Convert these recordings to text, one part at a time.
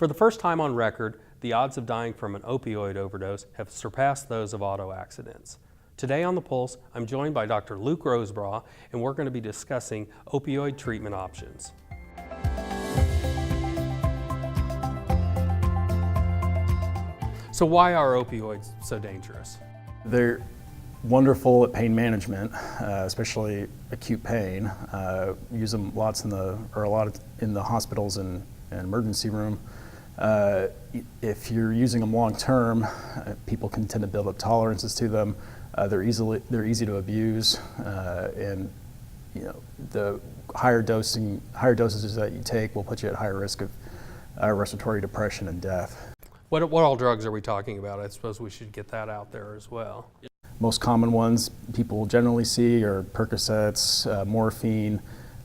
For the first time on record, the odds of dying from an opioid overdose have surpassed those of auto accidents. Today on The Pulse, I'm joined by Dr. Luke Rosebraugh, and we're going to be discussing opioid treatment options. So why are opioids so dangerous? They're wonderful at pain management, especially acute pain. Use them a lot in the hospitals and emergency room. If you're using them long term, people can tend to build up tolerances to them. They're easy to abuse, and the higher dosages that you take will put you at higher risk of respiratory depression and death. What all drugs are we talking about? I suppose we should get that out there as well. Most common ones people generally see are Percocets, morphine,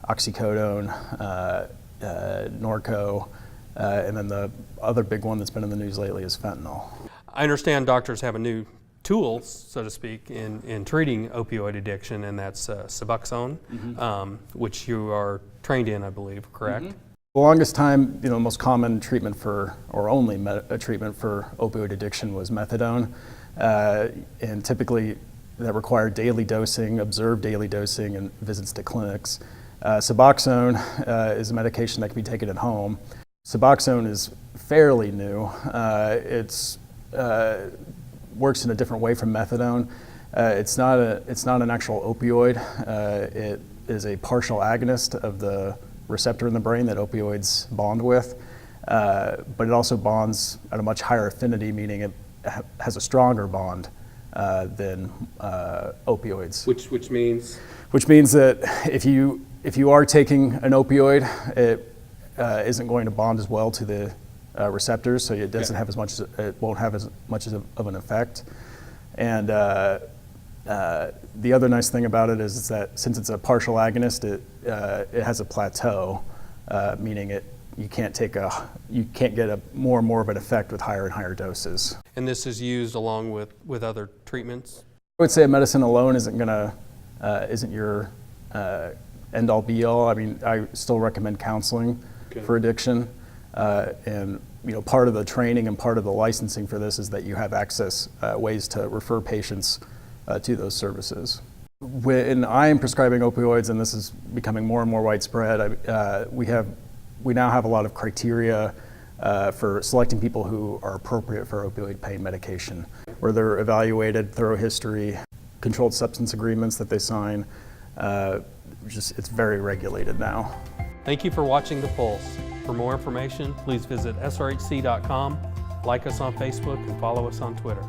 oxycodone, Norco, and then the other big one that's been in the news lately is fentanyl. I understand doctors have a new tool, so to speak, in treating opioid addiction, and that's Suboxone, which you are trained in, I believe, correct? The longest time, the most common treatment only treatment for opioid addiction was methadone, and typically that required daily dosing, observed daily dosing, and visits to clinics. Suboxone is a medication that can be taken at home. Suboxone is fairly new. It's works in a different way from methadone. It's not an actual opioid. It is a partial agonist of the receptor in the brain that opioids bond with, but it also bonds at a much higher affinity, meaning it has a stronger bond than opioids. Which means? Which means that if you are taking an opioid, it isn't going to bond as well to the receptors, so it doesn't have it won't have as much of an effect. And the other nice thing about it is that since it's a partial agonist, it has a plateau, meaning you can't get a more and more of an effect with higher and higher doses. And this is used along with other treatments? I would say medicine alone isn't your end all be all. I mean, I still recommend counseling for addiction, and part of the training and part of the licensing for this is that you have access ways to refer patients to those services. When I am prescribing opioids, and this is becoming more and more widespread, we now have a lot of criteria for selecting people who are appropriate for opioid pain medication, where they're evaluated, thorough history, controlled substance agreements that they sign. It's very regulated now. Thank you for watching The Pulse. For more information, please visit srhc.com, like us on Facebook, and follow us on Twitter.